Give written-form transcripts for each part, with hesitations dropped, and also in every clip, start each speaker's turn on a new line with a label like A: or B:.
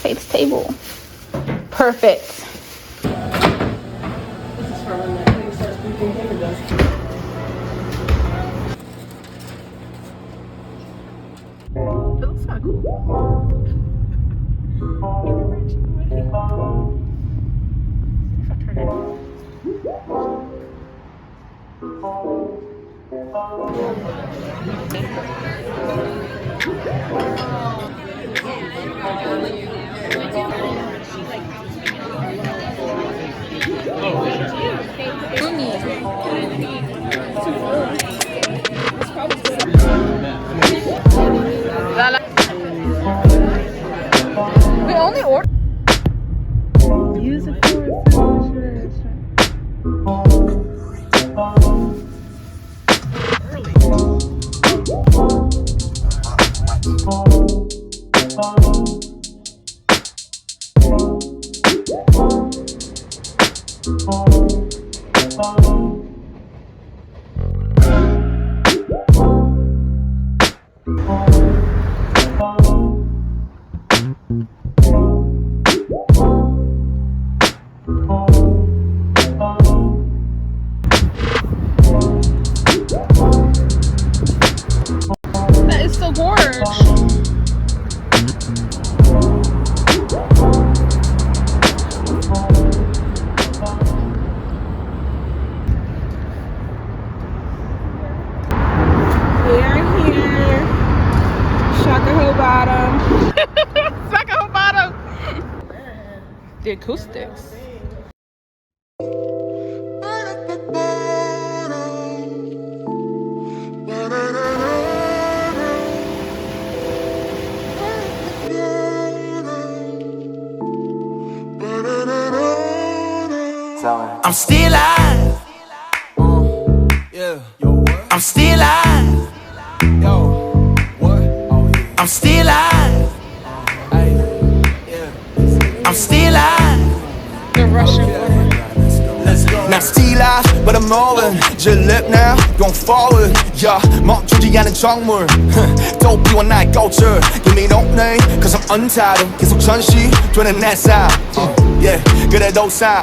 A: Faith's table. Perfect.
B: This is for when that thing starts beeping paper dust.
A: It looks kind of cool. If I turn it on. We only ordered. Use it That is so gorgeous. The acoustics.
C: I'm still alive. Yeah. Yo, what? I'm still alive. Yo, what? Oh, yeah. I'm still alive. I'm still alive.
A: The Russian woman.
C: Let's go. Now still alive, but I'm moving. Just live now, going forward. Yeah, 멈추지 않은 정물. Don't be one night culture. Give me no name, cause I'm untitled. 계속 전시되는 내 삶. Yeah, 그래도 삶.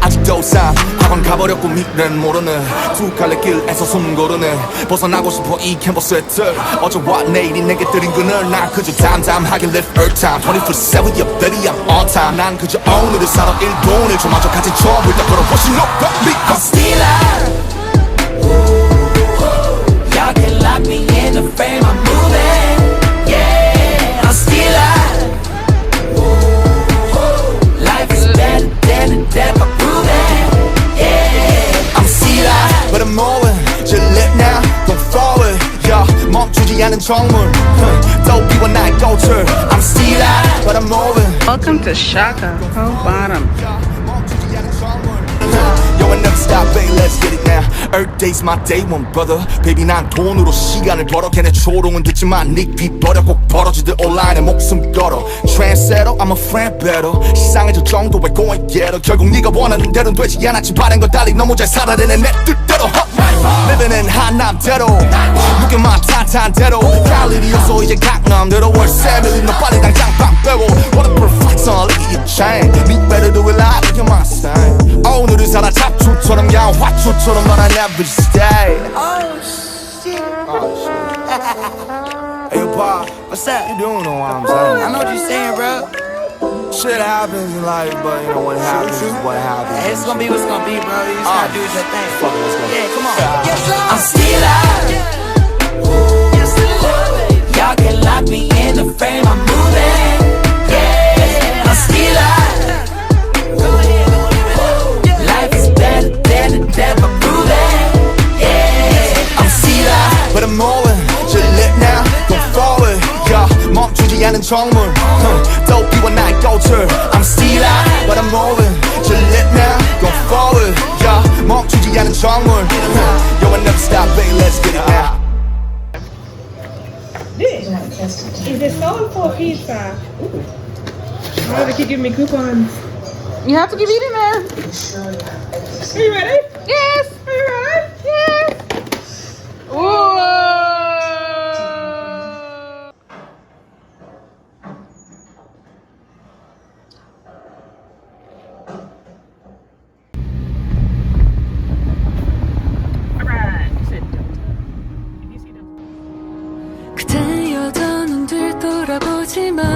C: 아직도 삶 학원 가버렸고 미래는 모르네 두 갈래 길에서 숨 고르네 벗어나고 싶어 이 캔버스의 틀 어제와 내일이 내게 들인 그늘 난 그저 담담하게 live earth time 24/7 yeah baby I'm on time 난 그저 오늘을 살아 일본을 저마저 가진 처음을 다 걸어보신 no but me I'm still alive Y'all can lock me in the frame I'm moving Yeah I'm still alive Life is better than death But I'm moving, just live now, don't forward yeah, 멈추지 않은 정물 Don't be one night culture I'm still alive, but I'm moving
A: Welcome to Shaka, Ho Bottom.
C: Yo, I never stop, baby, let's get it now Earth Day's my day one, brother Baby, 난 돈으로 시간을 벌어 걔네 조롱은 듣지만 닉비 버려 꼭 벌어지듯 온라인에 목숨 걸어 Trendsetter, I'm a friend better 시상해 저 정도의 going getter 결국 네가 원하는 대로는 되지 않았지 바란 걸 달리 너무 잘 살아내는 내 뜻대로 Living in 한남대로 무게만 탄탄대로 갈 일이 없어 이제 강남대로 월세 밀린 너 빨리 당장 빵 빼고 What a perfect song, look at your chain Me better do it live, look at my style 오늘을 살아 잡초처럼 그냥 화초처럼 But I never stay Oh shit Oh shit Hey yo Pa, what's up? You doing know what I'm saying? I know what you're saying bro Shit happens in life, but you know what happens is what happens. Hey, it's gonna be what's gonna be, bro. You just gotta do your thing. Fuck it, let's go. Yeah, come on. I'm still alive. Y'all can lock me in the frame. I'm moving. Yeah, I'm still alive. Life is better than death. I'm proving. Yeah, I'm still alive, but I'm moving. Just live now, go forward. Yeah, 멈추지 않은 정물. Don't be one night culture. I'm still alive, but I'm moving. Just live now, go forward. Yeah, 멈추지 않은 정물. Yo, I never stop, baby. Let's get it now.
B: Is it solid for a pizza? Oh, they keep giving me coupons.
A: You have to keep eating it.
B: Are you ready?
A: Yes.
B: Are you ready?
A: Yes. Whoa.
D: 그대 여전은 뒤돌아보지만